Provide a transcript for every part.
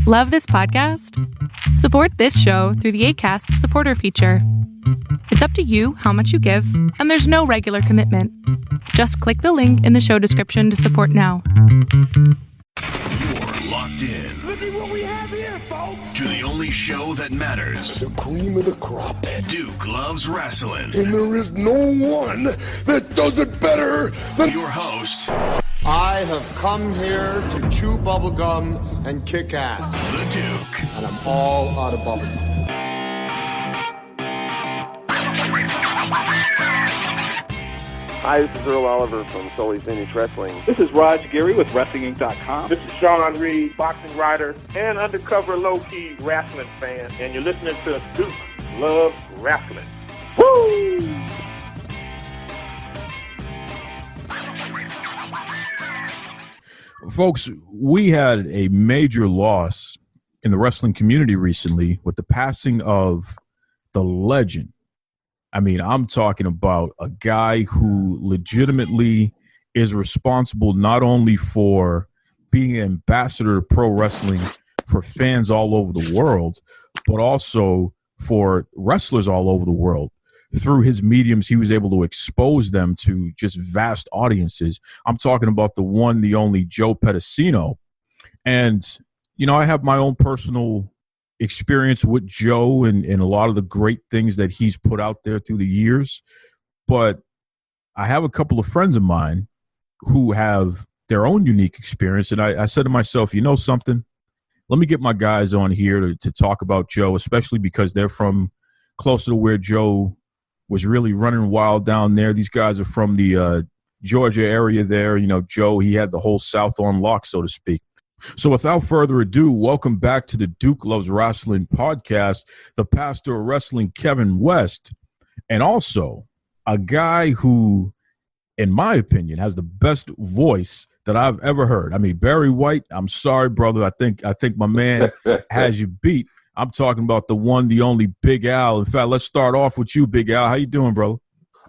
Love this podcast? Support this show through the Acast supporter feature. It's up to you how much you give, and there's no regular commitment. Just click the link in the show description to support now. You're locked in. Look at what we have here, folks. To the only show that matters. The cream of the crop. Duke loves wrestling. And there is no one that does it better than your host. I have come here to chew bubblegum and kick ass. The Duke. And I'm all out of bubblegum. Hi, this is Earl Oliver from Sully's Vintage Wrestling. This is Raj Giri with WrestlingInc.com. This is Sean Reed, boxing writer and undercover low-key wrestling fan. And you're listening to Duke Loves Wrestling. Woo! Folks, we had a major loss in the wrestling community recently with the passing of the legend. I mean, I'm talking about a guy who legitimately is responsible not only for being an ambassador of pro wrestling for fans all over the world, but also for wrestlers all over the world. Through his mediums, he was able to expose them to just vast audiences. I'm talking about the one, the only Joe Pedicino. And, you know, I have my own personal experience with Joe and a lot of the great things that he's put out there through the years. But I have a couple of friends of mine who have their own unique experience. And I said to myself, you know something? Let me get my guys on here to talk about Joe, especially because they're from closer to where Joe was really running wild down there. These guys are from the Georgia area there. You know, Joe, he had the whole South on lock, so to speak. So without further ado, welcome back to the Duke Loves Wrestling podcast, the pastor of wrestling, Kevin West, and also a guy who, in my opinion, has the best voice that I've ever heard. I mean, Barry White, I'm sorry, brother. I think my man has you beat. I'm talking about the one, the only Big Al. In fact, let's start off with you, Big Al. How you doing, brother?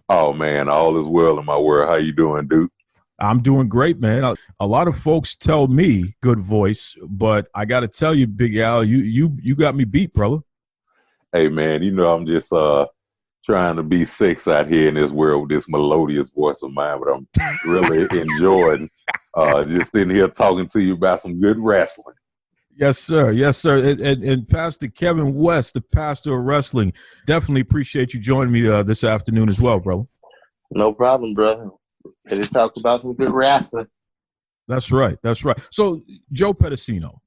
Oh, man, all is well in my world. How you doing, Duke? I'm doing great, man. A lot of folks tell me good voice, but I got to tell you, Big Al, you got me beat, brother. Hey, man, you know I'm just trying to be six out here in this world with this melodious voice of mine, but I'm really enjoying just sitting here talking to you about some good wrestling. Yes, sir. Yes, sir. And Pastor Kevin West, the pastor of wrestling, definitely appreciate you joining me this afternoon as well, bro. No problem, brother. Ready to talk about some good wrestling. That's right. That's right. So, Joe Pedicino,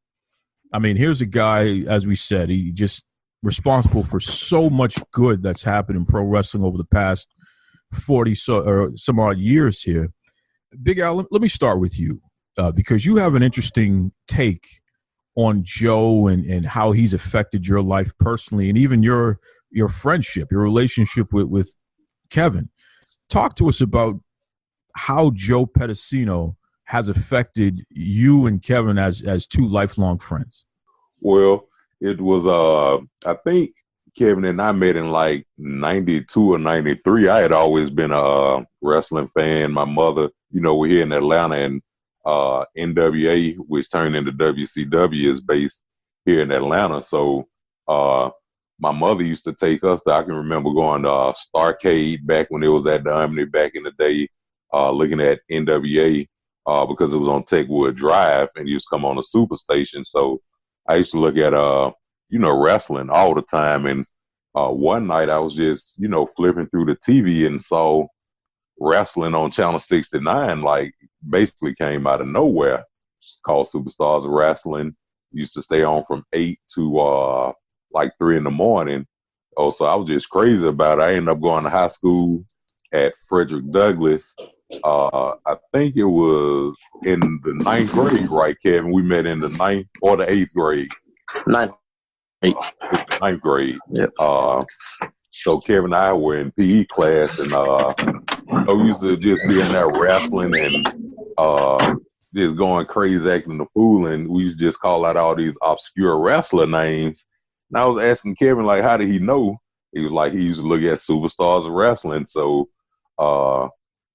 I mean, here's a guy, as we said, he just responsible for so much good that's happened in pro wrestling over the past 40 or some odd years here. Big Al, let me start with you because you have an interesting take on Joe and how he's affected your life personally and even your friendship, your relationship with Kevin. Talk to us about how Joe Pedicino has affected you and Kevin as two lifelong friends. Well, it was, I think Kevin and I met in like 92 or 93. I had always been a wrestling fan. My mother, you know, we're here in Atlanta, and NWA, which turned into WCW, is based here in Atlanta. So my mother used to take us I can remember going to Starcade back when it was at the Omni back in the day, looking at NWA because it was on Techwood Drive and used to come on the Superstation. So I used to look at, wrestling all the time. And one night I was just, flipping through the TV and saw wrestling on Channel 69, like basically came out of nowhere. It's called Superstars of Wrestling. Used to stay on from 8 to like 3 in the morning. Oh, so I was just crazy about it. I ended up going to high school at Frederick Douglass. I think it was in the 9th grade, right, Kevin? We met in the 9th or the 8th grade. 9th. 9th grade. Yep. So Kevin and I were in PE class, and we used to just be in there wrestling and just going crazy, acting the fool, and we used to just call out all these obscure wrestler names. And I was asking Kevin, like, how did he know? He was like, he used to look at Superstars of Wrestling. So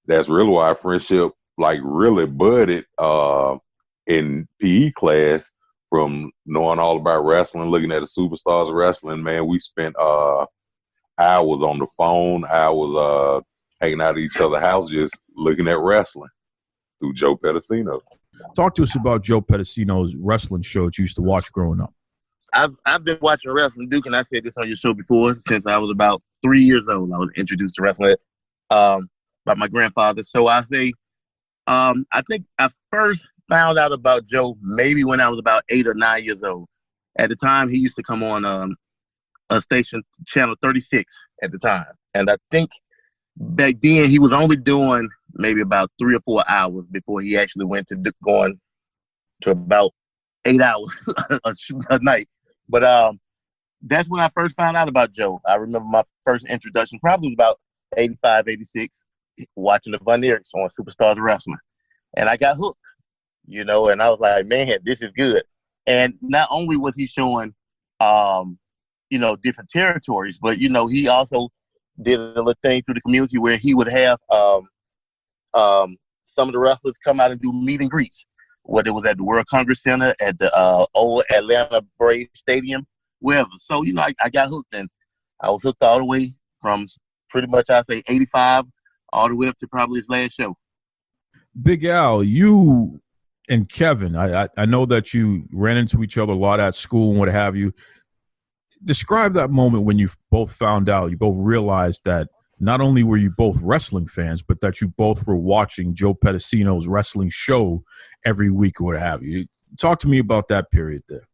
that's really why our friendship, like, really budded in PE class from knowing all about wrestling, looking at the superstars of wrestling, man, we spent hours on the phone, hours hanging out at each other's house, just looking at wrestling through Joe Pedicino. Talk to us about Joe Pedicino's wrestling show that you used to watch growing up. I've been watching wrestling, Duke, and I said this on your show before, since I was about 3 years old. I was introduced to wrestling by my grandfather. So I say, I think I first found out about Joe maybe when I was about 8 or 9 years old. At the time, he used to come on a station, channel 36 at the time. And I think back then he was only doing maybe about 3 or 4 hours before he actually went to going to about 8 hours a night. But that's when I first found out about Joe. I remember my first introduction probably was about 85, 86, watching the Von Erichs on Superstars of Wrestling. And I got hooked, and I was like, man, this is good. And not only was he showing, different territories, but, he also did a little thing through the community where he would have some of the wrestlers come out and do meet and greets, whether it was at the World Congress Center, at the old Atlanta Braves Stadium, wherever. So, I got hooked, and I was hooked all the way from pretty much, I say, 85 all the way up to probably his last show. Big Al, you and Kevin, I know that you ran into each other a lot at school and what have you. Describe that moment when you both found out, you both realized that not only were you both wrestling fans, but that you both were watching Joe Pedicino's wrestling show every week or what have you. Talk to me about that period there.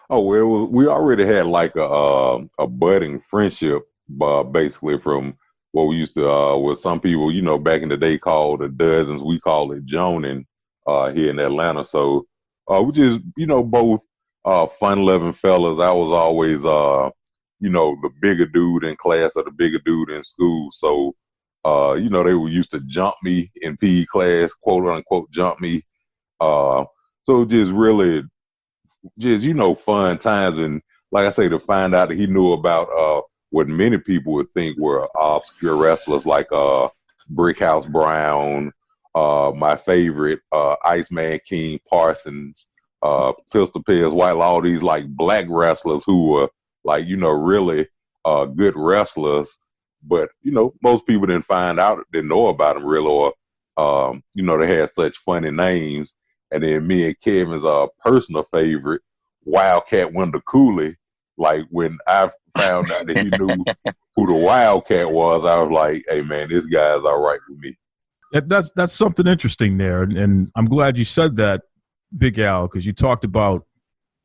Oh, well, we already had like a budding friendship, basically from what we used to, what some people, back in the day called the dozens, we call it joning here in Atlanta. So we just, both fun-loving fellas. I was always, the bigger dude in class or the bigger dude in school. So, they were used to jump me in PE class, quote unquote, jump me. So just really, fun times. And like I say, to find out that he knew about what many people would think were obscure wrestlers like Brickhouse Brown, my favorite, Iceman King Parsons, Pistol Pez White, all these like black wrestlers who were like, really good wrestlers. But, most people didn't know about them really, or, they had such funny names. And then me and Kevin's personal favorite, Wildcat Wonder Cooley, like when I found out that he knew who the Wildcat was, I was like, hey, man, this guy's all right with me. That's something interesting there. And I'm glad you said that, Big Al, because you talked about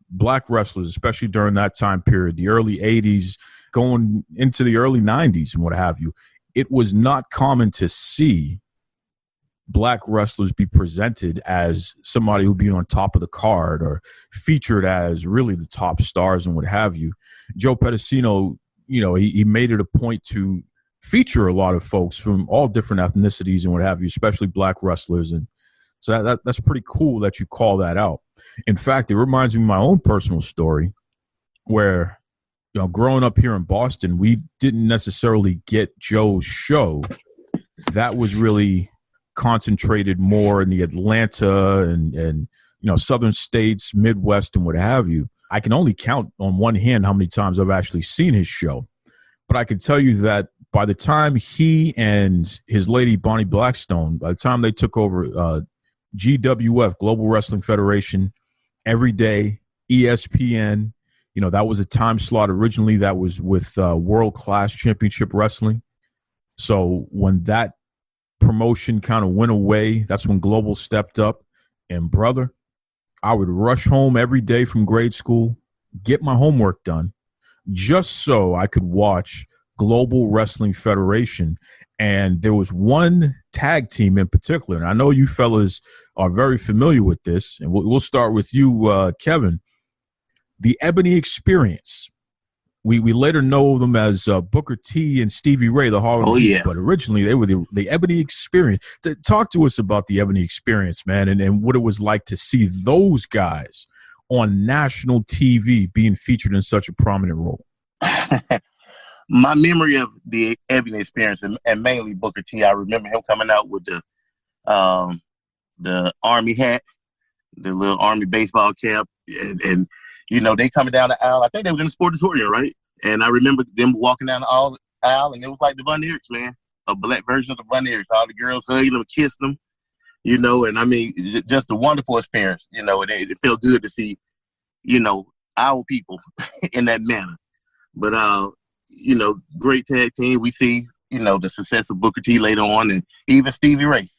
black wrestlers, especially during that time period, the early 80s, going into the early 90s and what have you. It was not common to see black wrestlers be presented as somebody who'd be on top of the card or featured as really the top stars and what have you. Joe Pedicino, he made it a point to feature a lot of folks from all different ethnicities and what have you, especially black wrestlers. And so that's pretty cool that you call that out. In fact, it reminds me of my own personal story where, growing up here in Boston, we didn't necessarily get Joe's show. That was really concentrated more in the Atlanta and southern states, Midwest, and what have you. I can only count on one hand how many times I've actually seen his show. But I can tell you that by the time he and his lady, Bonnie Blackstone, by the time they took over GWF, Global Wrestling Federation, every day, ESPN, that was a time slot originally that was with World Class Championship Wrestling. So when that promotion kind of went away, that's when Global stepped up. And brother, I would rush home every day from grade school, get my homework done, just so I could watch Global Wrestling Federation. And there was one tag team in particular, and I know you fellas are very familiar with this, and we'll start with you, Kevin. The Ebony Experience. We later know them as Booker T and Stevie Ray, the Harlem Heat, but originally they were the Ebony Experience. Talk to us about the Ebony Experience, man, and what it was like to see those guys on national TV being featured in such a prominent role. My memory of the Ebony Experience, and mainly Booker T, I remember him coming out with the Army hat, the little Army baseball cap, and you know, they coming down the aisle. I think they was in the sportatorium, right? And I remember them walking down the aisle, and it was like the Von Erichs, man, a black version of the Von Erichs. All the girls hugging them, kissing them, you know. And I mean, just a wonderful experience, you know. And it felt good to see, you know, our people in that manner. But you know, great tag team. We see, you know, the success of Booker T later on, and even Stevie Ray.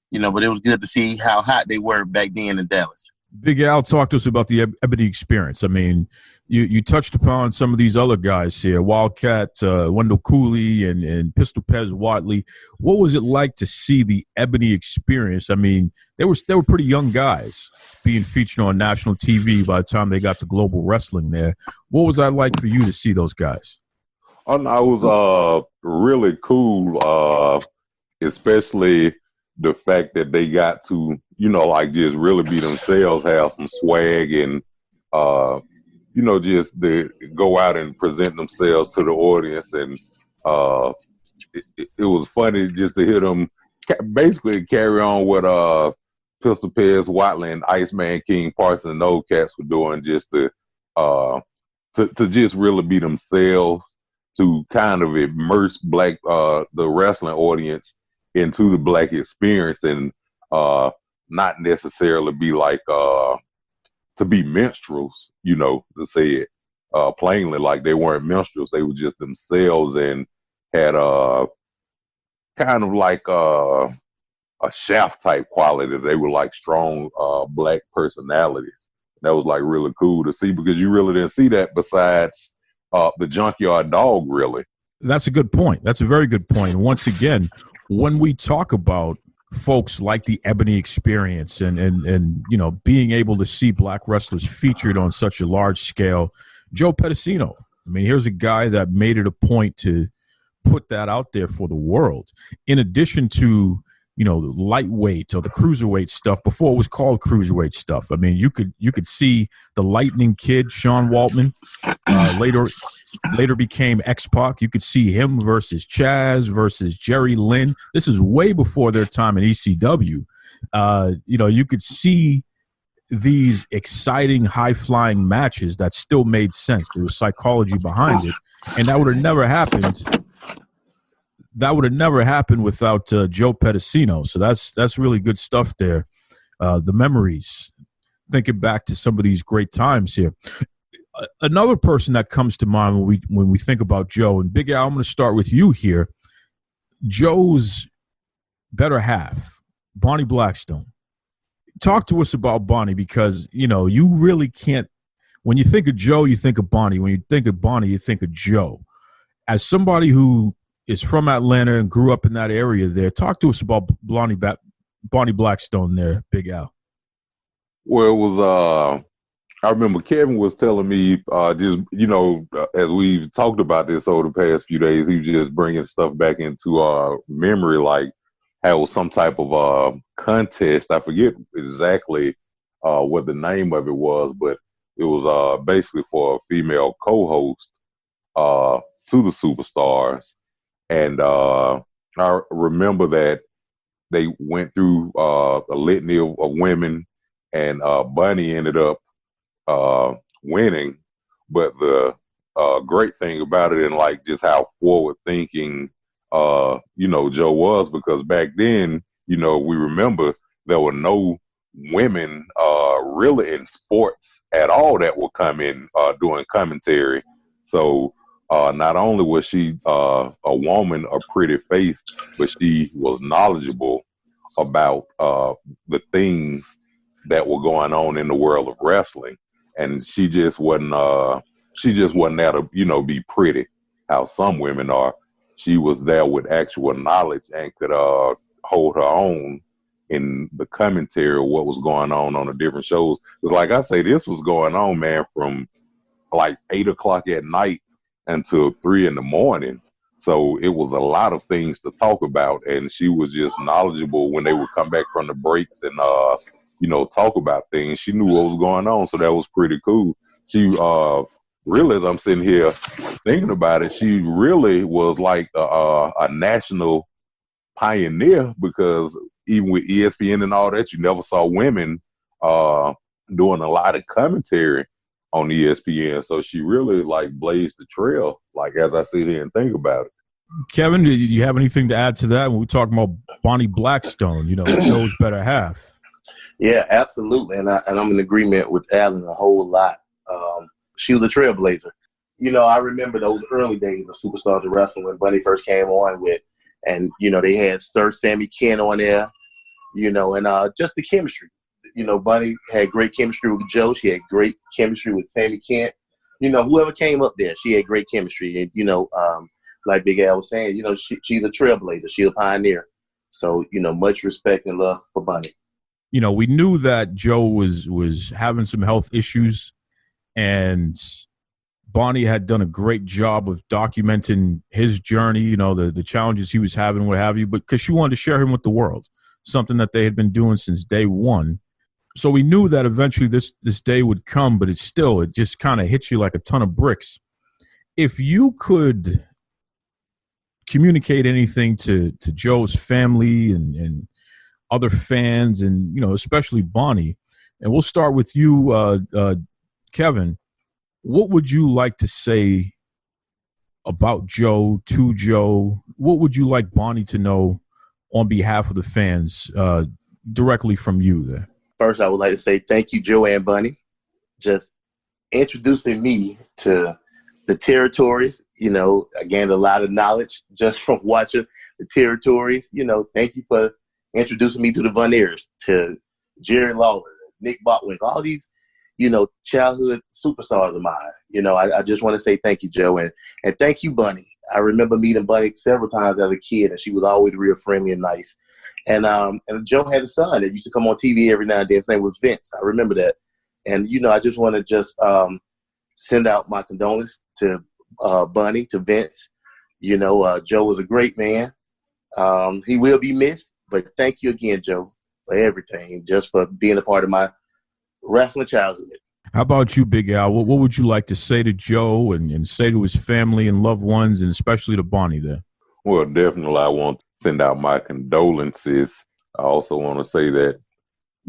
You know, but it was good to see how hot they were back then in Dallas. Big Al, talk to us about the Ebony experience. I mean, you touched upon some of these other guys here, Wildcat, Wendell Cooley, and Pistol Pez Watley. What was it like to see the Ebony experience? I mean, they were pretty young guys being featured on national TV by the time they got to global wrestling there. What was that like for you to see those guys? Oh, no, it was really cool, especially the fact that they got to, you know, like just really be themselves, have some swag, and you know, just to go out and present themselves to the audience. And it was funny just to hear them basically carry on what Pistol Pez, Watley, and Iceman King Parsons and those cats were doing, just to just really be themselves, to kind of immerse the wrestling audience into the black experience, and not necessarily be like to be minstrels, you know, to say it plainly. Like, they weren't minstrels, they were just themselves, and had kind of like a Shaft type quality. They were like strong black personalities. That was like really cool to see, because you really didn't see that besides the Junkyard Dog, really. That's a good point. That's a very good point. Once again, when we talk about folks like the Ebony experience and you know, being able to see black wrestlers featured on such a large scale, Joe Pedicino, I mean, here's a guy that made it a point to put that out there for the world. In addition to, you know, the lightweight or the cruiserweight stuff, before it was called cruiserweight stuff. I mean, you could see the Lightning Kid, Sean Waltman, later became X-Pac. You could see him versus Chaz versus Jerry Lynn. This is way before their time in ECW. You know, you could see these exciting, high-flying matches that still made sense. There was psychology behind it, and that would have never happened. That would have never happened without Joe Pedicino. So that's really good stuff there. The memories, thinking back to some of these great times here. Another person that comes to mind when we think about Joe, and Big Al, I'm going to start with you here. Joe's better half, Bonnie Blackstone. Talk to us about Bonnie, because, you know, you really can't. When you think of Joe, you think of Bonnie. When you think of Bonnie, you think of Joe. As somebody who is from Atlanta and grew up in that area there, talk to us about Bonnie Blackstone there, Big Al. Well, it was I remember Kevin was telling me, just, you know, as we've talked about this over the past few days, he was just bringing stuff back into our memory, like how it was some type of contest. I forget exactly what the name of it was, but it was basically for a female co-host to the Superstars. And I remember that they went through a litany of women, and Bunny ended up winning. But the great thing about it, and like just how forward thinking you know, Joe was, because back then, you know, we remember there were no women really in sports at all that would come in doing commentary. So not only was she a woman, a pretty face, but she was knowledgeable about the things that were going on in the world of wrestling. And she just wasn't there to, you know, be pretty, how some women are. She was there with actual knowledge and could hold her own in the commentary of what was going on the different shows. Because like I say, this was going on, man, from like 8 o'clock at night until 3 a.m. So it was a lot of things to talk about, and she was just knowledgeable when they would come back from the breaks and you know, talk about things. She knew what was going on, so that was pretty cool. She really, as I'm sitting here thinking about it, she really was like a national pioneer, because even with ESPN and all that, you never saw women doing a lot of commentary on ESPN. So she really like blazed the trail, like as I sit here and think about it. Kevin, do you have anything to add to that when we talk about Bonnie Blackstone, Joe's better half? Yeah, absolutely. And I'm in agreement with Alan a whole lot. She was a trailblazer. I remember those early days of Superstars of Wrestling when Bunny first came on with, and, they had Sir Sammy Kent on there, and just the chemistry. Bunny had great chemistry with Joe. She had great chemistry with Sammy Kent. Whoever came up there, she had great chemistry. And, like Big Al was saying, she's a trailblazer. She's a pioneer. So, much respect and love for Bunny. We knew that Joe was having some health issues, and Bonnie had done a great job of documenting his journey, the challenges he was having, what have you, but because she wanted to share him with the world, something that they had been doing since day one. So we knew that eventually this day would come, but it just kind of hits you like a ton of bricks. If you could communicate anything to Joe's family and other fans and, especially Bonnie, and we'll start with you, Kevin, what would you like to say about Joe, to Joe? What would you like Bonnie to know on behalf of the fans, directly from you there? First, I would like to say thank you, Joe and Bunny, just introducing me to the territories. I gained a lot of knowledge just from watching the territories. Thank you for introducing me to the Von Erichs, to Jerry Lawler, Nick Botwink, all these, childhood superstars of mine. I just want to say thank you, Joe, and thank you, Bunny. I remember meeting Bunny several times as a kid, and she was always real friendly and nice. And Joe had a son that used to come on TV every now and then. His name was Vince. I remember that. And, I just want to send out my condolences to Bunny, to Vince. Joe was a great man. He will be missed, but thank you again, Joe, for everything, just for being a part of my wrestling childhood. How about you, Big Al? What would you like to say to Joe and say to his family and loved ones, and especially to Bonnie there? Well, definitely I want to send out my condolences. I also want to say that,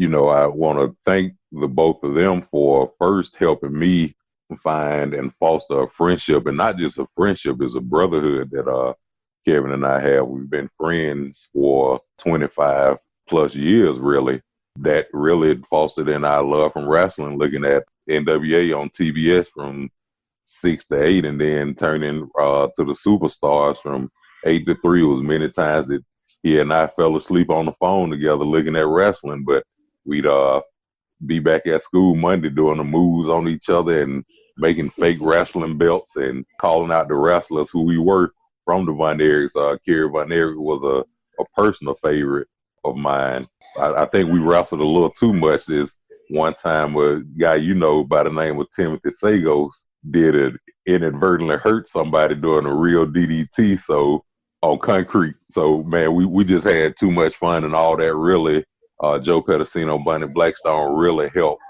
I want to thank the both of them for first helping me find and foster a friendship, and not just a friendship, it's a brotherhood that Kevin and I have. We've been friends for 25 plus years, really. That really fostered in our love from wrestling, looking at NWA on TBS from 6 to 8, and then turning to the Superstars from 8 to 3. It was many times that he and I fell asleep on the phone together looking at wrestling, but we'd be back at school Monday doing the moves on each other and making fake wrestling belts and calling out the wrestlers who we were from the Von Erichs. Kerry Von Erich was a personal favorite of mine. I think we wrestled a little too much. This one time a guy by the name of Timothy Sagos inadvertently hurt somebody doing a real DDT on concrete. So, man, we just had too much fun, and all that really, Joe Pedicino, Bunny Blackstone really helped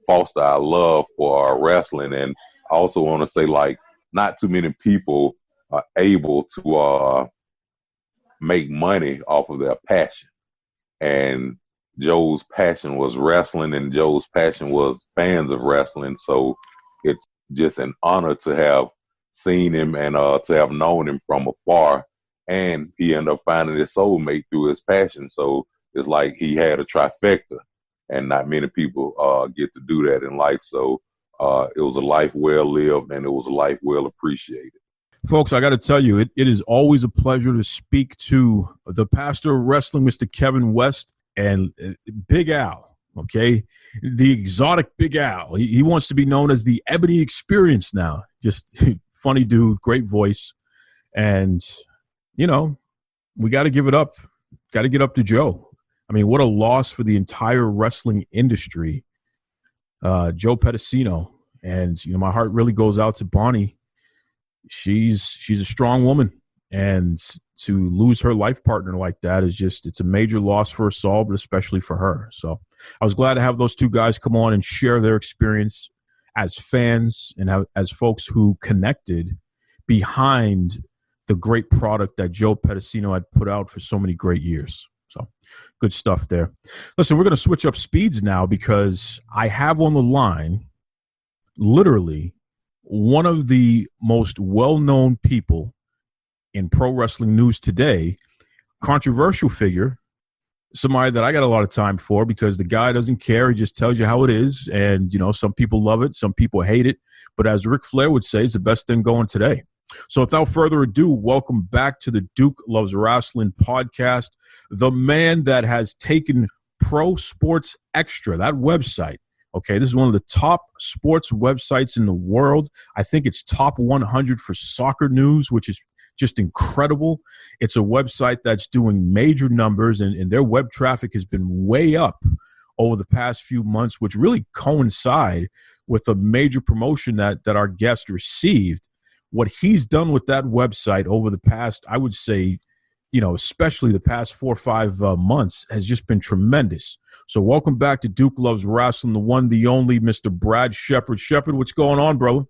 foster our love for our wrestling. And I also want to say, not too many people are able to make money off of their passion. And Joe's passion was wrestling, and Joe's passion was fans of wrestling. So it's just an honor to have seen him and to have known him from afar. And he ended up finding his soulmate through his passion. So it's like he had a trifecta, and not many people get to do that in life. So it was a life well lived, and it was a life well appreciated. Folks, I got to tell you, it is always a pleasure to speak to the pastor of wrestling, Mr. Kevin West, and Big Al, okay? The exotic Big Al. He wants to be known as the Ebony Experience now. Just funny dude, great voice. And, we got to give it up. Got to get up to Joe. I mean, what a loss for the entire wrestling industry. Joe Pedicino. And, my heart really goes out to Bonnie. She's a strong woman, and to lose her life partner like that is it's a major loss for us all, but especially for her. So I was glad to have those two guys come on and share their experience as fans and as folks who connected behind the great product that Joe Pedicino had put out for so many great years. So Good stuff there. Listen, we're going to switch up speeds now because I have on the line literally one of the most well-known people in pro wrestling news today, controversial figure, somebody that I got a lot of time for because the guy doesn't care. He just tells you how it is. And, you know, some people love it. Some people hate it. But as Ric Flair would say, it's the best thing going today. So without further ado, welcome back to the Duke Loves Rasslin podcast. The man that has taken Pro Sports Extra, that website. Okay, this is one of the top sports websites in the world. I think it's top 100 for soccer news, which is just incredible. It's a website that's doing major numbers, and their web traffic has been way up over the past few months, which really coincide with a major promotion that our guest received. What he's done with that website over the past, I would say, you know, especially the past 4 or 5 months, has just been tremendous. So welcome back to Duke Loves Rasslin, the one, the only, Mr. Brad Shephard. Shephard, what's going on, brother?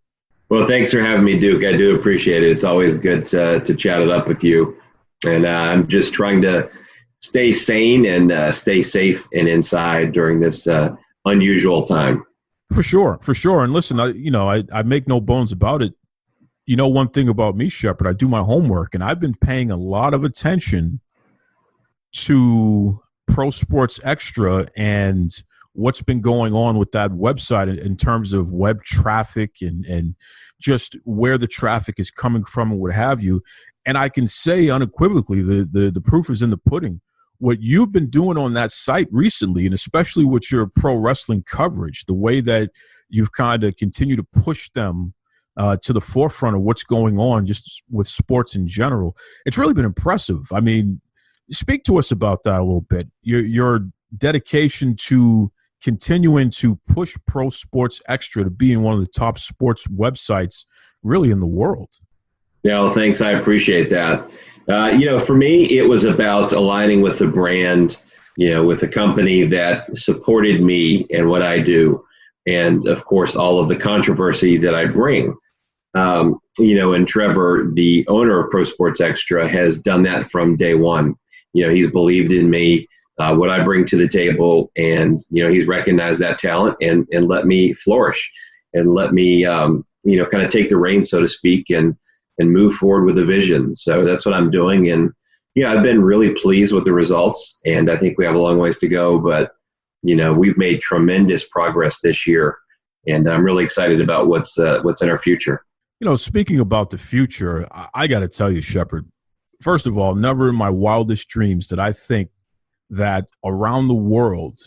Well, thanks for having me, Duke. I do appreciate it. It's always good to chat it up with you. And I'm just trying to stay sane and stay safe and inside during this unusual time. For sure. And listen, I make no bones about it. You know, one thing about me, Shephard, I do my homework, and I've been paying a lot of attention to Pro Sports Extra and what's been going on with that website in terms of web traffic and just where the traffic is coming from and what have you. And I can say unequivocally, the proof is in the pudding. What you've been doing on that site recently, and especially with your pro wrestling coverage, the way that you've kind of continued to push them to the forefront of what's going on just with sports in general, it's really been impressive. I mean, speak to us about that a little bit. Your dedication to continuing to push Pro Sports Extra to being one of the top sports websites really in the world. Yeah, well, thanks. I appreciate that. For me, it was about aligning with the brand, with the company that supported me and what I do. And of course, all of the controversy that I bring. And Trevor, the owner of Pro Sports Extra, has done that from day one. He's believed in me, what I bring to the table, and, he's recognized that talent and let me flourish and let me, kind of take the reins, so to speak, and move forward with a vision. So that's what I'm doing. And, I've been really pleased with the results, and I think we have a long ways to go, but, we've made tremendous progress this year, and I'm really excited about what's in our future. Speaking about the future, I got to tell you, Shephard, first of all, never in my wildest dreams did I think that around the world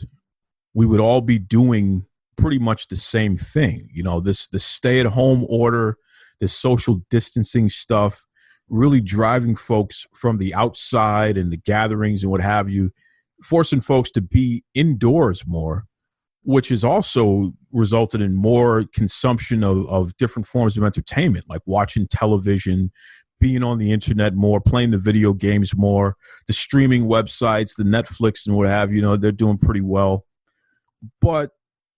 we would all be doing pretty much the same thing. The stay-at-home order, this social distancing stuff, really driving folks from the outside and the gatherings and what have you, forcing folks to be indoors more, which has also resulted in more consumption of different forms of entertainment, like watching television, being on the internet more, playing the video games more, the streaming websites, the Netflix and what have you, they're doing pretty well. But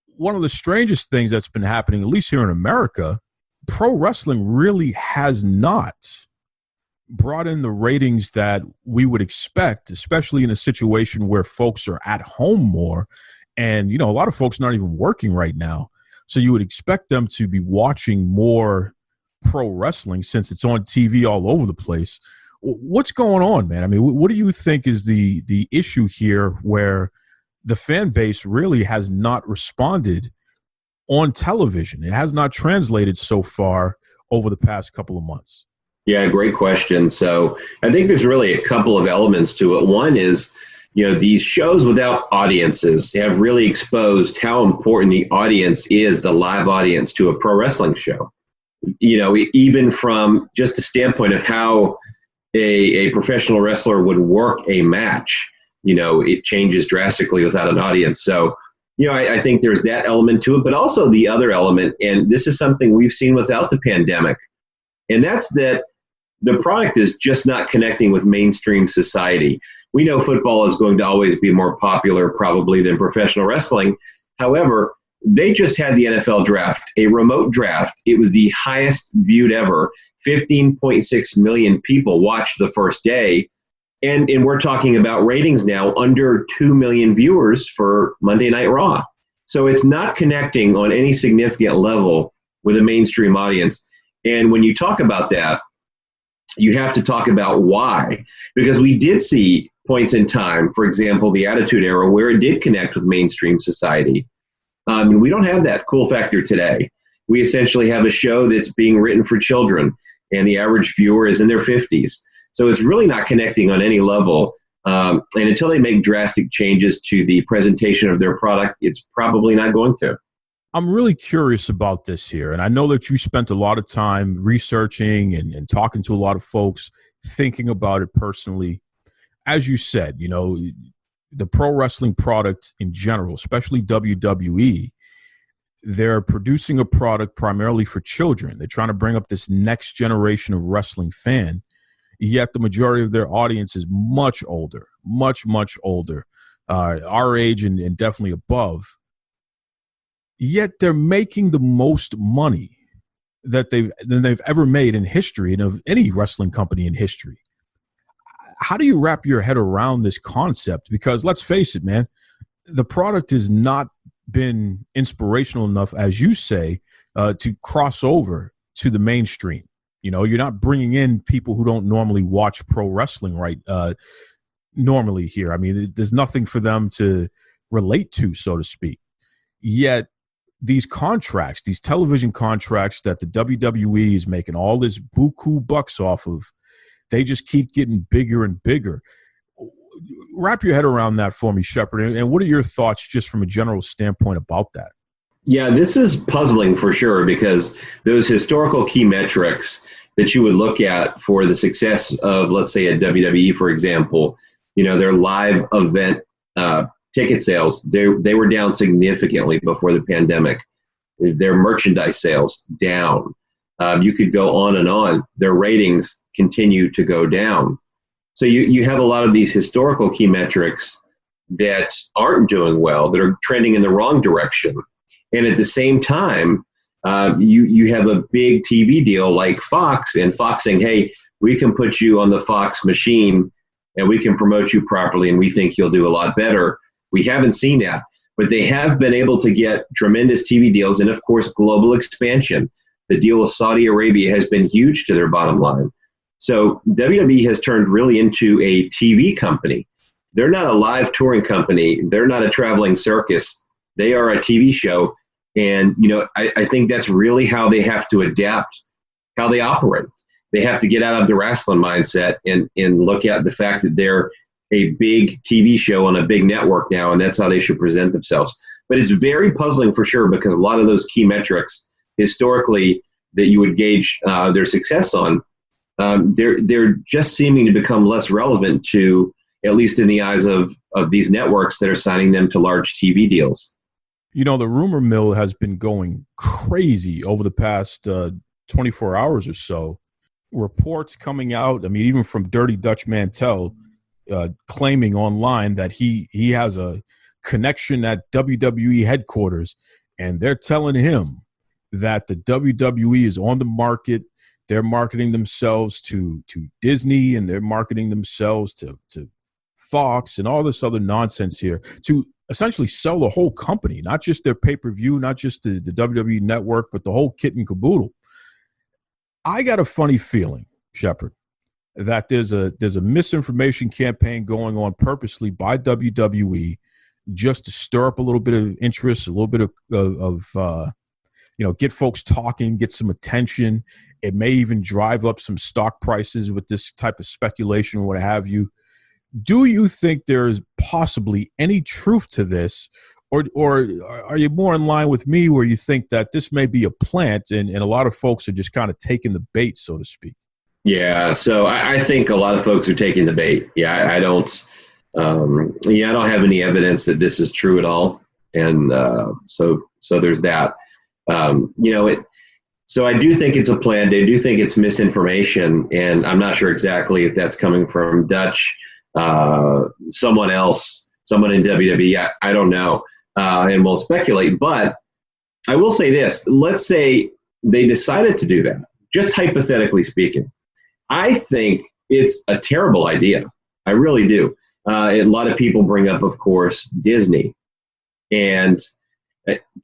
one of the strangest things that's been happening, at least here in America, pro wrestling really has not brought in the ratings that we would expect, especially in a situation where folks are at home more. And, a lot of folks not even working right now. So you would expect them to be watching more pro wrestling since it's on TV all over the place. What's going on, man? I mean, what do you think is the issue here where the fan base really has not responded on television? It has not translated so far over the past couple of months. Yeah, great question. So I think there's really a couple of elements to it. One is, these shows without audiences have really exposed how important the audience is, the live audience, to a pro wrestling show. Even from just a standpoint of how a professional wrestler would work a match, it changes drastically without an audience. So, I think there's that element to it, but also the other element, and this is something we've seen without the pandemic, and that's that the product is just not connecting with mainstream society. We know football is going to always be more popular probably than professional wrestling. However, they just had the NFL draft, a remote draft. It was the highest viewed ever. 15.6 million people watched the first day. And we're talking about ratings now under 2 million viewers for Monday Night Raw. So it's not connecting on any significant level with a mainstream audience. And when you talk about that, you have to talk about why. Because we did see points in time, for example, the Attitude Era, where it did connect with mainstream society. We don't have that cool factor today. We essentially have a show that's being written for children, and the average viewer is in their 50s. So it's really not connecting on any level. And until they make drastic changes to the presentation of their product, it's probably not going to. I'm really curious about this here. And I know that you spent a lot of time researching and talking to a lot of folks, thinking about it personally. As you said, you know, the pro wrestling product in general, especially WWE, they're producing a product primarily for children. They're trying to bring up this next generation of wrestling fan. Yet the majority of their audience is much older, much older, our age and definitely above. Yet they're making the most money that they've ever made in history, and of any wrestling company in history. How do you wrap your head around this concept? Because let's face it, man, the product has not been inspirational enough, as you say, to cross over to the mainstream. You know, you're not bringing in people who don't normally watch pro wrestling, right? Normally here. I mean, there's nothing for them to relate to, so to speak. Yet these contracts, these television contracts that the WWE is making all this buku bucks off of, they just keep getting bigger and bigger. Wrap your head around that for me, Shepherd. And what are your thoughts just from a general standpoint about that? Yeah, this is puzzling for sure, because those historical key metrics that you would look at for the success of, let's say, a WWE, for example, you know, their live event ticket sales, they were down significantly before the pandemic. Their merchandise sales down. You could go on and on. Their ratings continue to go down. So you have a lot of these historical key metrics that aren't doing well, that are trending in the wrong direction. And at the same time, you have a big TV deal like Fox, and Fox saying, hey, we can put you on the Fox machine and we can promote you properly, and we think you'll do a lot better. We haven't seen that, but they have been able to get tremendous TV deals, and of course, global expansion. The deal with Saudi Arabia has been huge to their bottom line. So WWE has turned really into a TV company. They're not a live touring company. They're not a traveling circus. They are a TV show. And, you know, I think that's really how they have to adapt how they operate. They have to get out of the Rasslin mindset and look at the fact that they're a big TV show on a big network now, and that's how they should present themselves. But it's very puzzling for sure, because a lot of those key metrics historically that you would gauge their success on, they're just seeming to become less relevant to, at least in the eyes of these networks that are signing them to large TV deals. You know, the rumor mill has been going crazy over the past 24 hours or so. Reports coming out, I mean, even from Dirty Dutch Mantel, claiming online that he has a connection at WWE headquarters, and they're telling him that the WWE is on the market. They're marketing themselves to Disney, and they're marketing themselves to Fox and all this other nonsense here to essentially sell the whole company, not just their pay-per-view, not just the WWE network, but the whole kit and caboodle. I got a funny feeling, Shepherd, that there's a misinformation campaign going on purposely by WWE just to stir up a little bit of interest, a little bit of get folks talking, get some attention. It may even drive up some stock prices with this type of speculation or what have you. Do you think there is possibly any truth to this, or are you more in line with me where you think that this may be a plant and a lot of folks are just kind of taking the bait, so to speak? Yeah, so I think a lot of folks are taking the bait. Yeah, I don't have any evidence that this is true at all, and so there's that. So I do think it's a plant. I do think it's misinformation, and I'm not sure exactly if that's coming from Dutch, someone else, someone in WWE. I don't know, and won't speculate. But I will say this: let's say they decided to do that, just hypothetically speaking. I think it's a terrible idea. I really do. A lot of people bring up, of course, Disney. And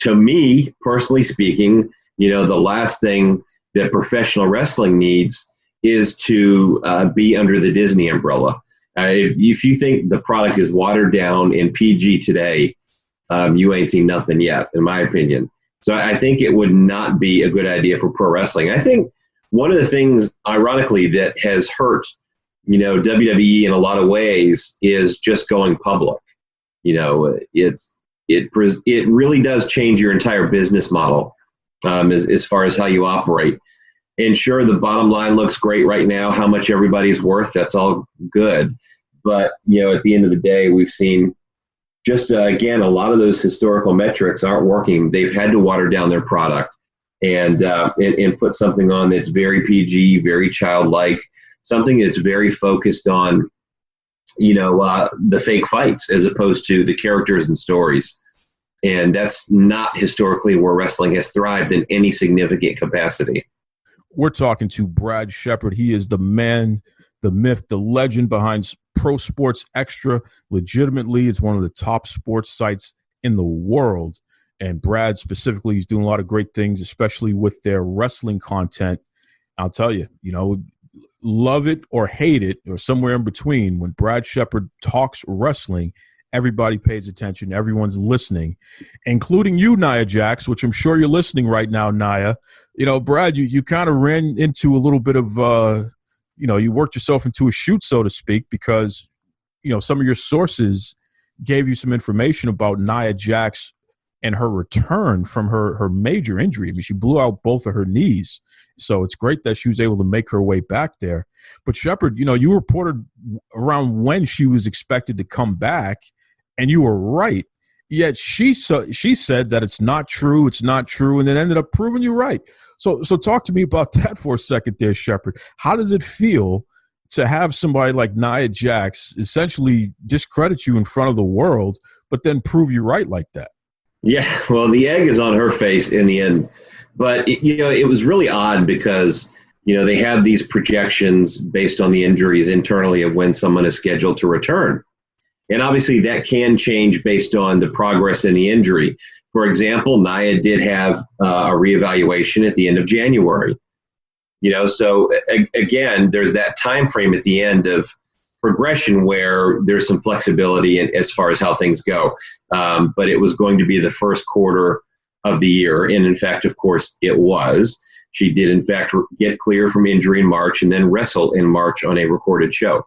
to me, personally speaking, the last thing that professional wrestling needs is to be under the Disney umbrella. If you think the product is watered down in PG today, you ain't seen nothing yet, in my opinion. So I think it would not be a good idea for pro wrestling. I think one of the things, ironically, that has hurt, WWE in a lot of ways is just going public. It really does change your entire business model as far as how you operate. And sure, the bottom line looks great right now, how much everybody's worth, that's all good. But, at the end of the day, we've seen just, again, a lot of those historical metrics aren't working. They've had to water down their product and put something on that's very PG, very childlike, something that's very focused on, the fake fights as opposed to the characters and stories. And that's not historically where wrestling has thrived in any significant capacity. We're talking to Brad Shephard. He is the man, the myth, the legend behind Pro Sports Extra. Legitimately, it's one of the top sports sites in the world. And Brad specifically is doing a lot of great things, especially with their wrestling content. I'll tell you, love it or hate it or somewhere in between. When Brad Shephard talks wrestling, everybody pays attention. Everyone's listening, including you, Nia Jax, which I'm sure you're listening right now, Nia. Brad, you kind of ran into a little bit of, you worked yourself into a shoot, so to speak, because, some of your sources gave you some information about Nia Jax and her return from her major injury. I mean, she blew out both of her knees. So it's great that she was able to make her way back there. But Shephard, you reported around when she was expected to come back, and you were right. Yet she said that it's not true, and then ended up proving you right. So talk to me about that for a second there, Shephard. How does it feel to have somebody like Nia Jax essentially discredit you in front of the world, but then prove you right like that? Yeah, well, the egg is on her face in the end. But, it was really odd because, they have these projections based on the injuries internally of when someone is scheduled to return. And obviously that can change based on the progress in the injury. For example, Nia did have a reevaluation at the end of January. So again, there's that time frame at the end of progression where there's some flexibility as far as how things go. But it was going to be the first quarter of the year. And in fact, of course, it was. She did, in fact, get clear from injury in March and then wrestle in March on a recorded show.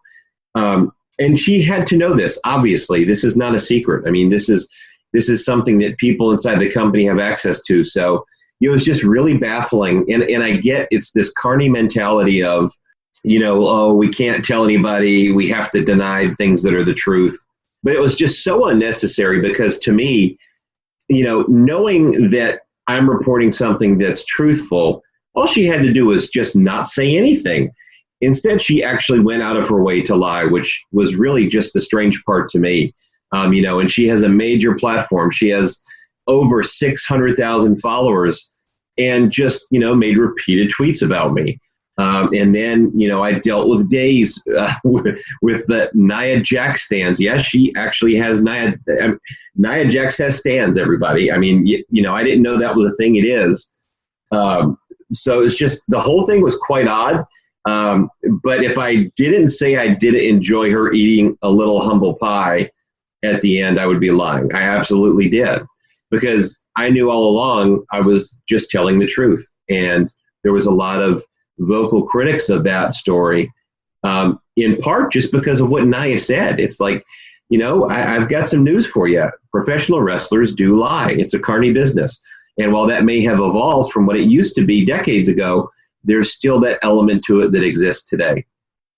And she had to know this. Obviously, this is not a secret. I mean, this is something that people inside the company have access to. So it was just really baffling. And I get it's this carny mentality of, we can't tell anybody. We have to deny things that are the truth. But it was just so unnecessary because to me, knowing that I'm reporting something that's truthful, all she had to do was just not say anything. Instead, she actually went out of her way to lie, which was really just the strange part to me. And she has a major platform. She has over 600,000 followers and just, made repeated tweets about me. And then, I dealt with days with the Nia Jax stands. Yes, she actually has Nia Jax has stands, everybody. I mean, I didn't know that was a thing. It is. So it's just the whole thing was quite odd. But if I didn't say I didn't enjoy her eating a little humble pie at the end, I would be lying. I absolutely did, because I knew all along I was just telling the truth. And there was a lot of vocal critics of that story, in part just because of what Nia said. It's like, I've got some news for you. Professional wrestlers do lie. It's a carny business. And while that may have evolved from what it used to be decades ago, there's still that element to it that exists today.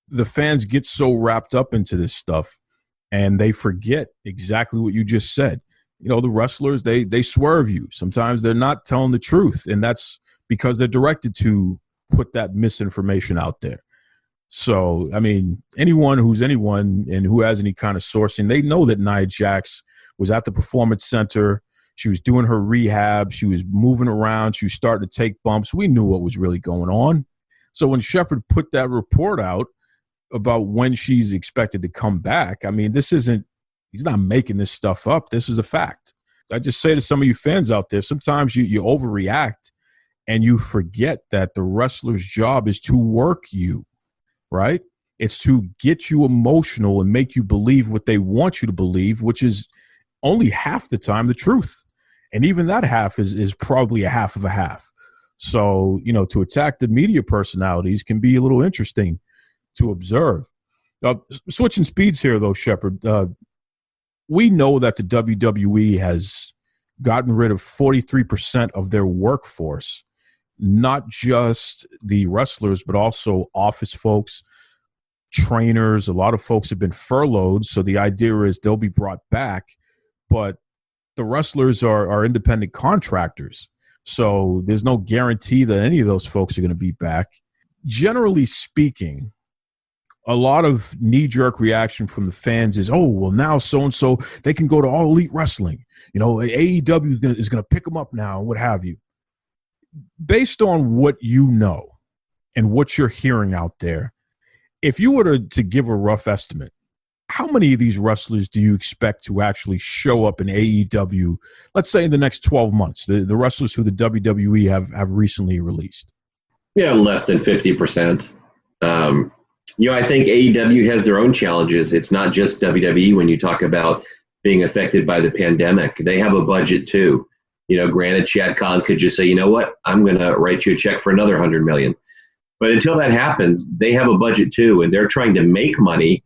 The fans get so wrapped up into this stuff and they forget exactly what you just said. The wrestlers, they swerve you. Sometimes they're not telling the truth, and that's because they're directed to put that misinformation out there. So, I mean, anyone and who has any kind of sourcing, they know that Nia Jax was at the Performance Center. She was doing her rehab. She was moving around. She was starting to take bumps. We knew what was really going on. So when Shephard put that report out, about when she's expected to come back. I mean, he's not making this stuff up. This is a fact. I just say to some of you fans out there, sometimes you overreact and you forget that the wrestler's job is to work you, right? It's to get you emotional and make you believe what they want you to believe, which is only half the time the truth. And even that half is probably a half of a half. So, to attack the media personalities can be a little interesting to observe. Switching speeds here, though, Shephard. We know that the WWE has gotten rid of 43% of their workforce, not just the wrestlers, but also office folks, trainers. A lot of folks have been furloughed, so the idea is they'll be brought back, but the wrestlers are independent contractors, so there's no guarantee that any of those folks are going to be back. Generally speaking, a lot of knee-jerk reaction from the fans is, oh, well, now so-and-so, they can go to All Elite Wrestling. AEW is going to pick them up now, what have you. Based on what you know and what you're hearing out there, if you were to give a rough estimate, how many of these wrestlers do you expect to actually show up in AEW, let's say in the next 12 months, the wrestlers who the WWE have recently released? Yeah, less than 50%. I think AEW has their own challenges. It's not just WWE when you talk about being affected by the pandemic. They have a budget too. Granted, Shad Khan could just say, you know what, I'm going to write you a check for another $100 million. But until that happens, they have a budget too, and they're trying to make money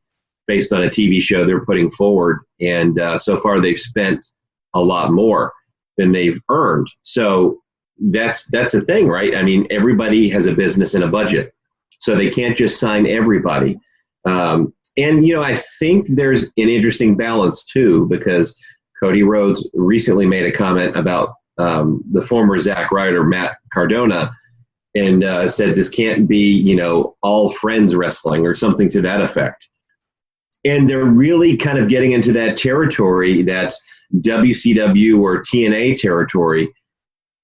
based on a TV show they're putting forward. And so far, they've spent a lot more than they've earned. So that's a thing, right? I mean, everybody has a business and a budget. So they can't just sign everybody. I think there's an interesting balance too, because Cody Rhodes recently made a comment about the former Zack Ryder, Matt Cardona, and said this can't be, all friends wrestling or something to that effect. And they're really kind of getting into that territory, that WCW or TNA territory,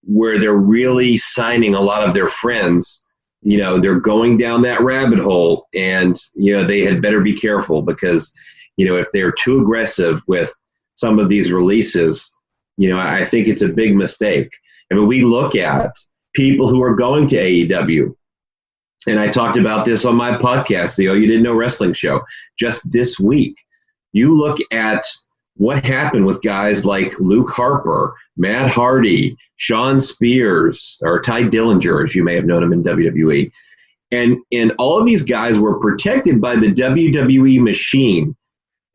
where they're really signing a lot of their friends. They're going down that rabbit hole, and, they had better be careful because, if they're too aggressive with some of these releases, I think it's a big mistake. I mean, we look at people who are going to AEW, and I talked about this on my podcast, the Oh You Didn't Know Wrestling show, just this week. You look at what happened with guys like Luke Harper, Matt Hardy, Sean Spears, or Ty Dillinger, as you may have known him in WWE. And all of these guys were protected by the WWE machine.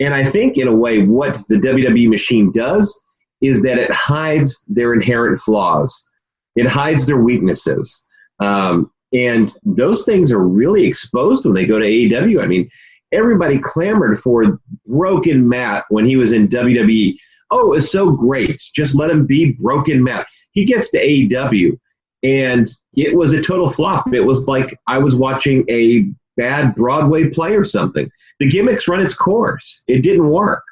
And I think, in a way, what the WWE machine does is that it hides their inherent flaws. It hides their weaknesses. And those things are really exposed when they go to AEW. I mean, everybody clamored for Broken Matt when he was in WWE. Oh, it was so great. Just let him be Broken Matt. He gets to AEW, and it was a total flop. It was like I was watching a bad Broadway play or something. The gimmicks run its course. It didn't work.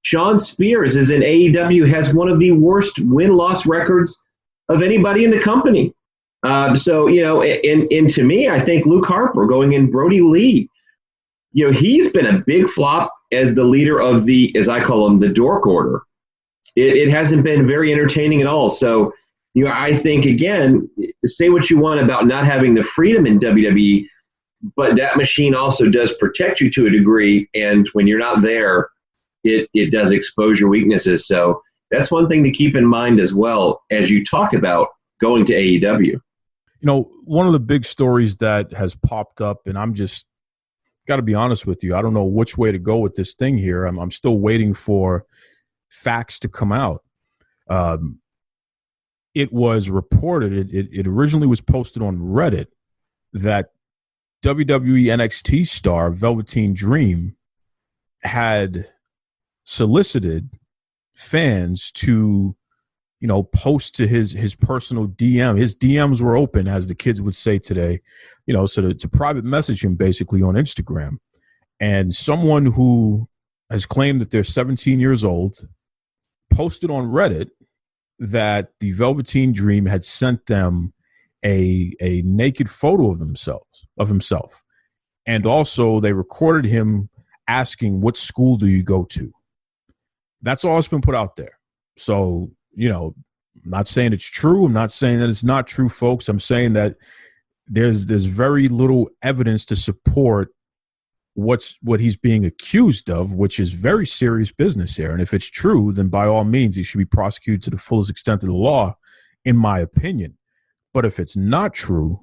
Sean Spears is in AEW, has one of the worst win-loss records of anybody in the company. And to me, I think Luke Harper going in, Brody Lee, he's been a big flop as the leader of the, as I call them, the Dork Order. It hasn't been very entertaining at all. So, I think, again, say what you want about not having the freedom in WWE, but that machine also does protect you to a degree. And when you're not there, it does expose your weaknesses. So that's one thing to keep in mind as well as you talk about going to AEW. One of the big stories that has popped up, and I'm just got to be honest with you, I don't know which way to go with this thing here. I'm still waiting for facts to come out. It was reported, it originally was posted on Reddit, that WWE NXT star Velveteen Dream had solicited fans to, post to his personal DM. His DMs were open, as the kids would say today, so to private message him basically on Instagram. And someone who has claimed that they're 17 years old posted on Reddit that the Velveteen Dream had sent them a naked photo of himself. And also they recorded him asking, what school do you go to? That's all that's been put out there. So, I'm not saying it's true. I'm not saying that it's not true, folks. I'm saying that there's very little evidence to support what he's being accused of, which is very serious business here. And if it's true, then by all means, he should be prosecuted to the fullest extent of the law, in my opinion. But if it's not true,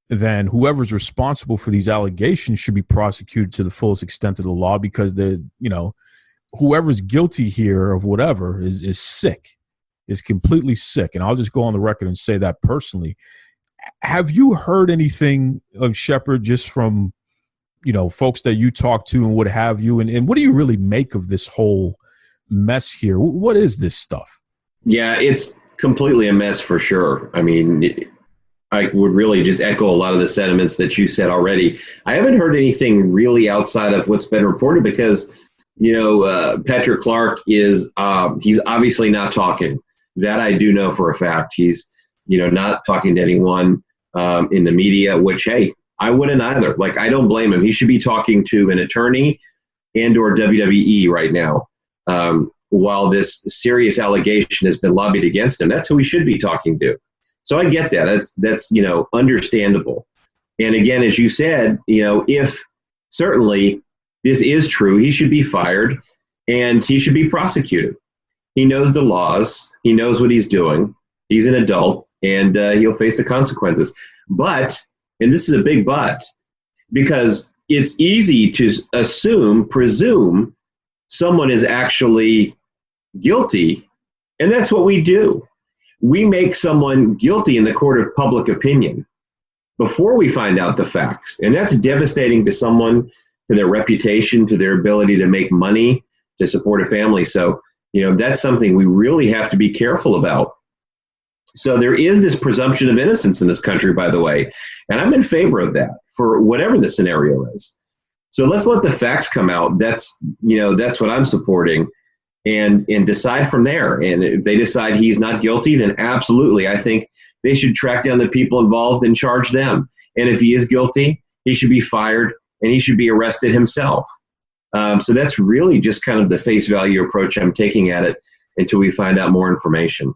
then whoever's responsible for these allegations should be prosecuted to the fullest extent of the law, because whoever's guilty here of whatever is sick, is completely sick. And I'll just go on the record and say that personally. Have you heard anything of Shephard, just from, folks that you talk to and what have you? And what do you really make of this whole mess here? What is this stuff? Yeah, it's completely a mess for sure. I mean, I would really just echo a lot of the sentiments that you said already. I haven't heard anything really outside of what's been reported because, Patrick Clark he's obviously not talking. That I do know for a fact. He's, not talking to anyone in the media, which, hey, I wouldn't either. Like, I don't blame him. He should be talking to an attorney and or WWE right now. While this serious allegation has been lobbied against him, that's who he should be talking to. So I get that. That's understandable. And again, as you said, if certainly this is true, he should be fired and he should be prosecuted. He knows the laws. He knows what he's doing. He's an adult, and he'll face the consequences. But, and this is a big but, because it's easy to presume someone is actually guilty, and that's what we do. We make someone guilty in the court of public opinion before we find out the facts, and that's devastating to someone, to their reputation, to their ability to make money, to support a family. So, that's something we really have to be careful about. So there is this presumption of innocence in this country, by the way, and I'm in favor of that for whatever the scenario is. So let's let the facts come out. That's what I'm supporting, and decide from there. And if they decide he's not guilty, then absolutely, I think they should track down the people involved and charge them. And if he is guilty, he should be fired and he should be arrested himself. So that's really just kind of the face value approach I'm taking at it until we find out more information.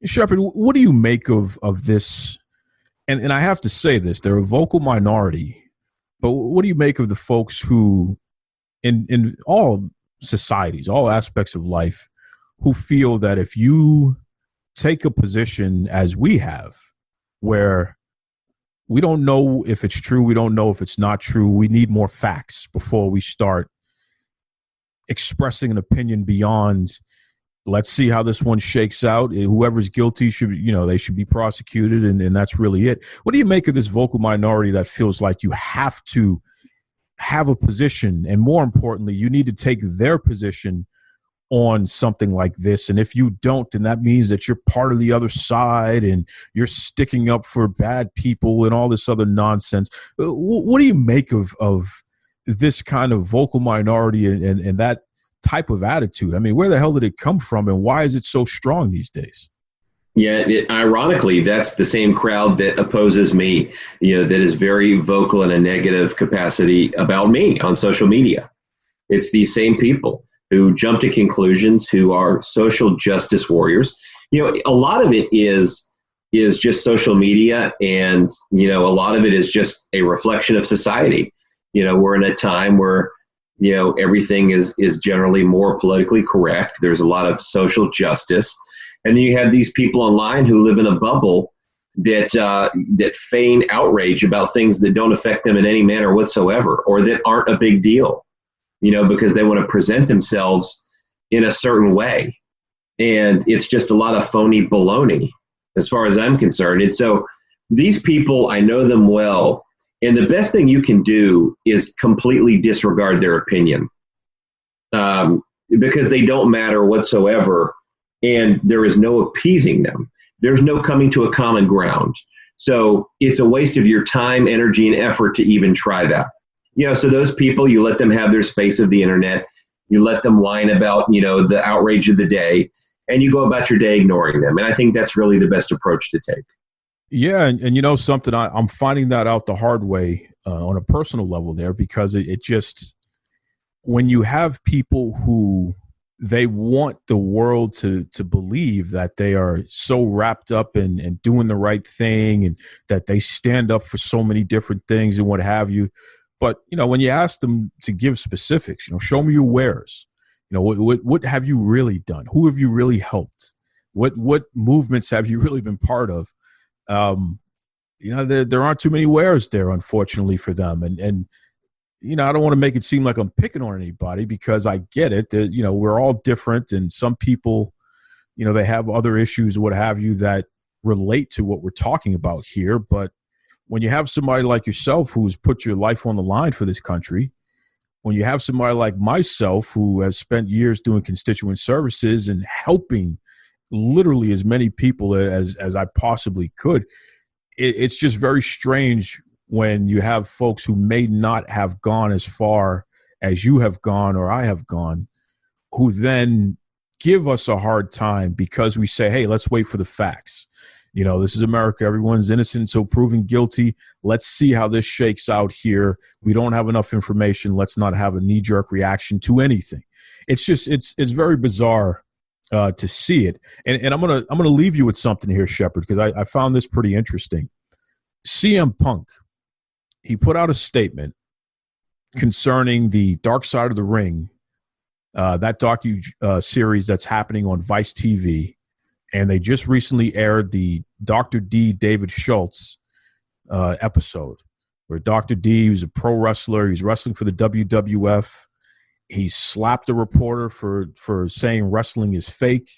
Shephard, what do you make of this? And I have to say this, they're a vocal minority, but what do you make of the folks who, in all societies, all aspects of life, who feel that if you take a position as we have, where we don't know if it's true, we don't know if it's not true, we need more facts before we start expressing an opinion beyond, let's see how this one shakes out. Whoever's guilty should, they should be prosecuted, and that's really it. What do you make of this vocal minority that feels like you have to have a position, and more importantly, you need to take their position on something like this? And if you don't, then that means that you're part of the other side and you're sticking up for bad people and all this other nonsense. What do you make of this kind of vocal minority and that type of attitude? I mean, where the hell did it come from, and why is it so strong these days? Yeah, ironically, that's the same crowd that opposes me, that is very vocal in a negative capacity about me on social media. It's these same people who jump to conclusions, who are social justice warriors. A lot of it is just social media, and, a lot of it is just a reflection of society. We're in a time where, everything is generally more politically correct. There's a lot of social justice. And then you have these people online who live in a bubble that feign outrage about things that don't affect them in any manner whatsoever, or that aren't a big deal, because they want to present themselves in a certain way. And it's just a lot of phony baloney as far as I'm concerned. And so these people, I know them well. And the best thing you can do is completely disregard their opinion, because they don't matter whatsoever, and there is no appeasing them. There's no coming to a common ground. So it's a waste of your time, energy, and effort to even try that. So those people, you let them have their space of the internet. You let them whine about, the outrage of the day, and you go about your day ignoring them. And I think that's really the best approach to take. Yeah, and something, I'm finding that out the hard way. on a personal level there, because it just, when you have people who they want the world to believe that they are so wrapped up in doing the right thing and that they stand up for so many different things and what have you. But, when you ask them to give specifics, show me your wares. What have you really done? Who have you really helped? What movements have you really been part of? There aren't too many wares there, unfortunately, for them. And I don't want to make it seem like I'm picking on anybody, because I get it. That, we're all different, and some people, they have other issues or what have you that relate to what we're talking about here. But when you have somebody like yourself who's put your life on the line for this country, when you have somebody like myself who has spent years doing constituent services and helping literally as many people as I possibly could, it's just very strange when you have folks who may not have gone as far as you have gone or I have gone, who then give us a hard time because we say, hey, let's wait for the facts. This is America. Everyone's innocent until proven guilty. Let's see how this shakes out here. We don't have enough information. Let's not have a knee-jerk reaction to anything. It's just, it's very bizarre to see it. And I'm gonna leave you with something here, Shephard, because I found this pretty interesting. CM Punk, he put out a statement concerning the Dark Side of the Ring, that docu-series that's happening on Vice TV. And they just recently aired the Dr. D. David Schultz episode, where Dr. D was a pro wrestler. He's wrestling for the WWF. He slapped a reporter for saying wrestling is fake.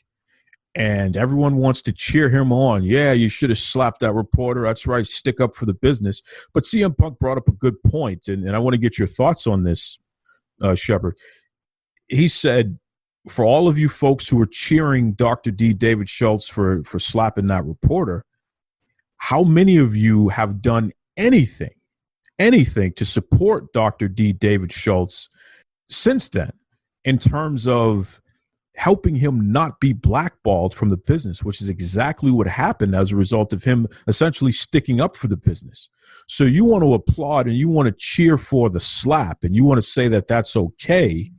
And everyone wants to cheer him on. Yeah, you should have slapped that reporter. That's right. Stick up for the business. But CM Punk brought up a good point, and I want to get your thoughts on this, Shephard. He said, for all of you folks who are cheering Dr. D. David Schultz for slapping that reporter, how many of you have done anything to support Dr. D. David Schultz since then, in terms of helping him not be blackballed from the business, which is exactly what happened as a result of him essentially sticking up for the business? So you want to applaud and you want to cheer for the slap, and you want to say that that's okay,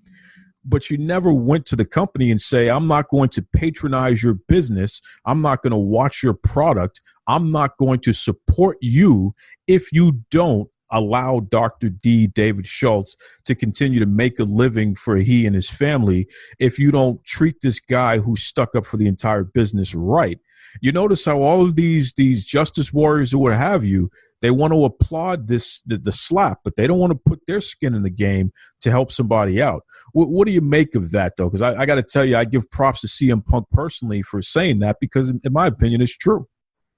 but you never went to the company and say, I'm not going to patronize your business. I'm not going to watch your product. I'm not going to support you if you don't allow Dr. D. David Schultz to continue to make a living for he and his family, if you don't treat this guy who stuck up for the entire business right. You notice how all of these justice warriors or what have you, they want to applaud the slap, but they don't want to put their skin in the game to help somebody out. What do you make of that, though? Because I got to tell you, I give props to CM Punk personally for saying that, because in my opinion, it's true.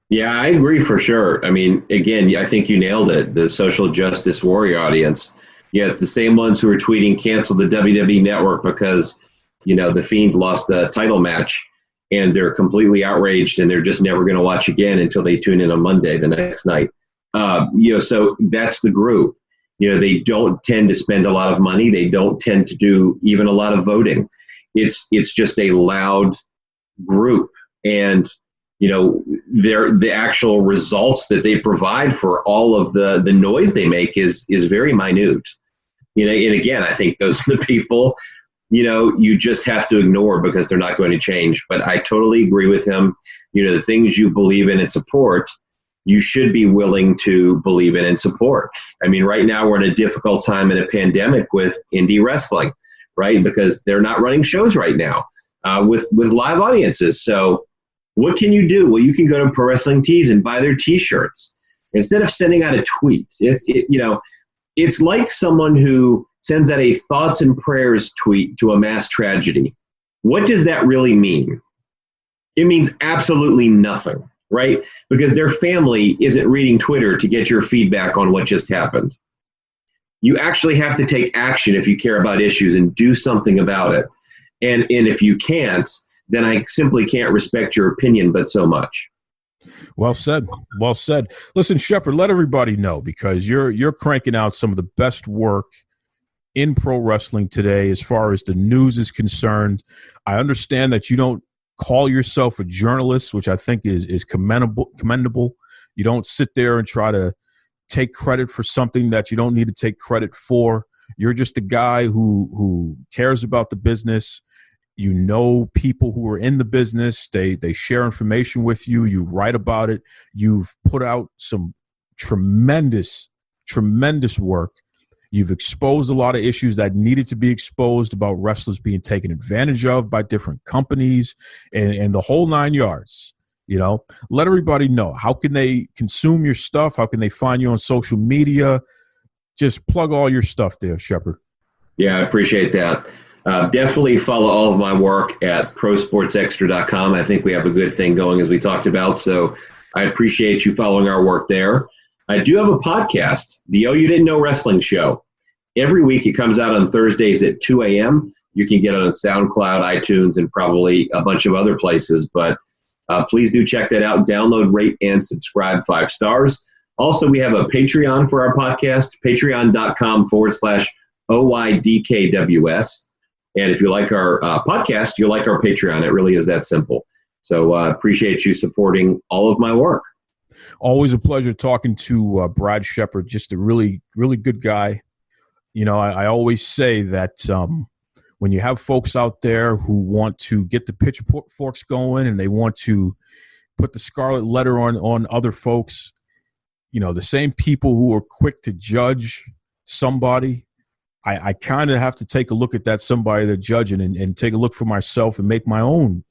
Yeah, I agree for sure. I mean, again, I think you nailed it. The social justice warrior audience. Yeah, it's the same ones who are tweeting, cancel the WWE network because, the Fiend lost a title match, and they're completely outraged, and they're just never going to watch again until they tune in on Monday the next night. So that's the group. They don't tend to spend a lot of money. They don't tend to do even a lot of voting. It's just a loud group, and the actual results that they provide for all of the noise they make is very minute. And again, I think those are the people, you just have to ignore because they're not going to change. But I totally agree with him. The things you believe in and support, you should be willing to believe in and support. I mean, right now we're in a difficult time in a pandemic with indie wrestling, right? Because they're not running shows right now with live audiences. So what can you do? Well, you can go to Pro Wrestling Tees and buy their T-shirts instead of sending out a tweet. It's like someone who sends out a thoughts and prayers tweet to a mass tragedy. What does that really mean? It means absolutely nothing, right? Because their family isn't reading Twitter to get your feedback on what just happened. You actually have to take action if you care about issues and do something about it. And if you can't, then I simply can't respect your opinion, but so much. Well said. Well said. Listen, Shephard, let everybody know, because you're cranking out some of the best work in pro wrestling today as far as the news is concerned. I understand that you don't call yourself a journalist, which I think is commendable. You don't sit there and try to take credit for something that you don't need to take credit for. You're just a guy who cares about the business. You know people who are in the business. They share information with you. You write about it. You've put out some tremendous work. You've exposed a lot of issues that needed to be exposed about wrestlers being taken advantage of by different companies and the whole 9 yards. You know, let everybody know. How can they consume your stuff? How can they find you on social media? Just plug all your stuff there, Shephard. Yeah, I appreciate that. Definitely follow all of my work at prosportsextra.com. I think we have a good thing going, as we talked about. So I appreciate you following our work there. I do have a podcast, the Oh You Didn't Know Wrestling Show. Every week it comes out on Thursdays at 2 a.m. You can get it on SoundCloud, iTunes, and probably a bunch of other places. But please do check that out. Download, rate, and subscribe 5 stars. Also, we have a Patreon for our podcast, patreon.com/OYDKWS. And if you like our podcast, you'll like our Patreon. It really is that simple. So appreciate you supporting all of my work. Always a pleasure talking to Brad Shephard, just a really, really good guy. You know, I always say that when you have folks out there who want to get the pitchforks going and they want to put the scarlet letter on other folks, you know, the same people who are quick to judge somebody, I kind of have to take a look at that somebody they're judging and take a look for myself and make my own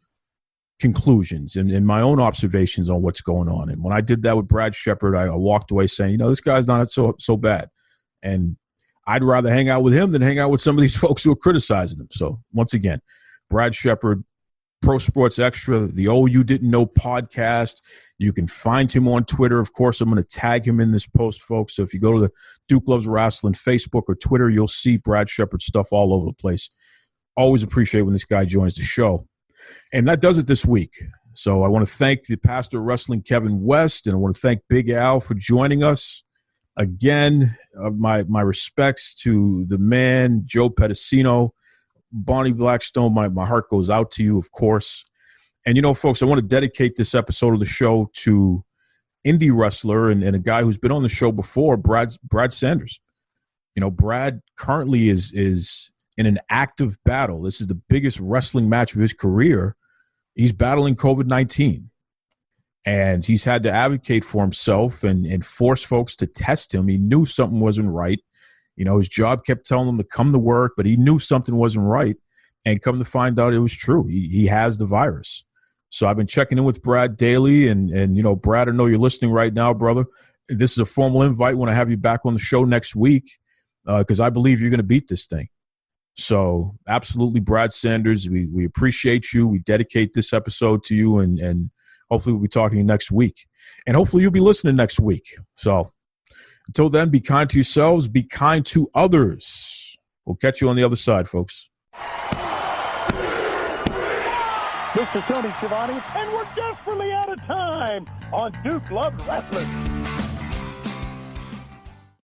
conclusions and my own observations on what's going on. And when I did that with Brad Shephard, I walked away saying, you know, this guy's not so bad. And I'd rather hang out with him than hang out with some of these folks who are criticizing him. So once again, Brad Shephard, Pro Sports Extra, the Oh You Didn't Know podcast. You can find him on Twitter. Of course, I'm going to tag him in this post, folks. So if you go to the Duke Loves Rasslin Facebook or Twitter, you'll see Brad Shephard stuff all over the place. Always appreciate when this guy joins the show. And that does it this week. So I want to thank the pastor of wrestling, Kevin West, and I want to thank Big Al for joining us. Again, my respects to the man, Joe Pedicino. Bonnie Blackstone, my heart goes out to you, of course. And, you know, folks, I want to dedicate this episode of the show to indie wrestler and a guy who's been on the show before, Brad Sanders. You know, Brad currently is in an active battle. This is the biggest wrestling match of his career. He's battling COVID-19. And he's had to advocate for himself and force folks to test him. He knew something wasn't right. You know, his job kept telling him to come to work, but he knew something wasn't right. And come to find out it was true. He has the virus. So I've been checking in with Brad daily. And you know, Brad, I know you're listening right now, brother. This is a formal invite when I have you back on the show next week because I believe you're going to beat this thing. So absolutely, Brad Sanders, we appreciate you. We dedicate this episode to you, and hopefully we'll be talking to you next week. And hopefully you'll be listening next week. So until then, be kind to yourselves, be kind to others. We'll catch you on the other side, folks. Mr. Tony Schiavone, and we're desperately out of time on Duke Loves Wrestling.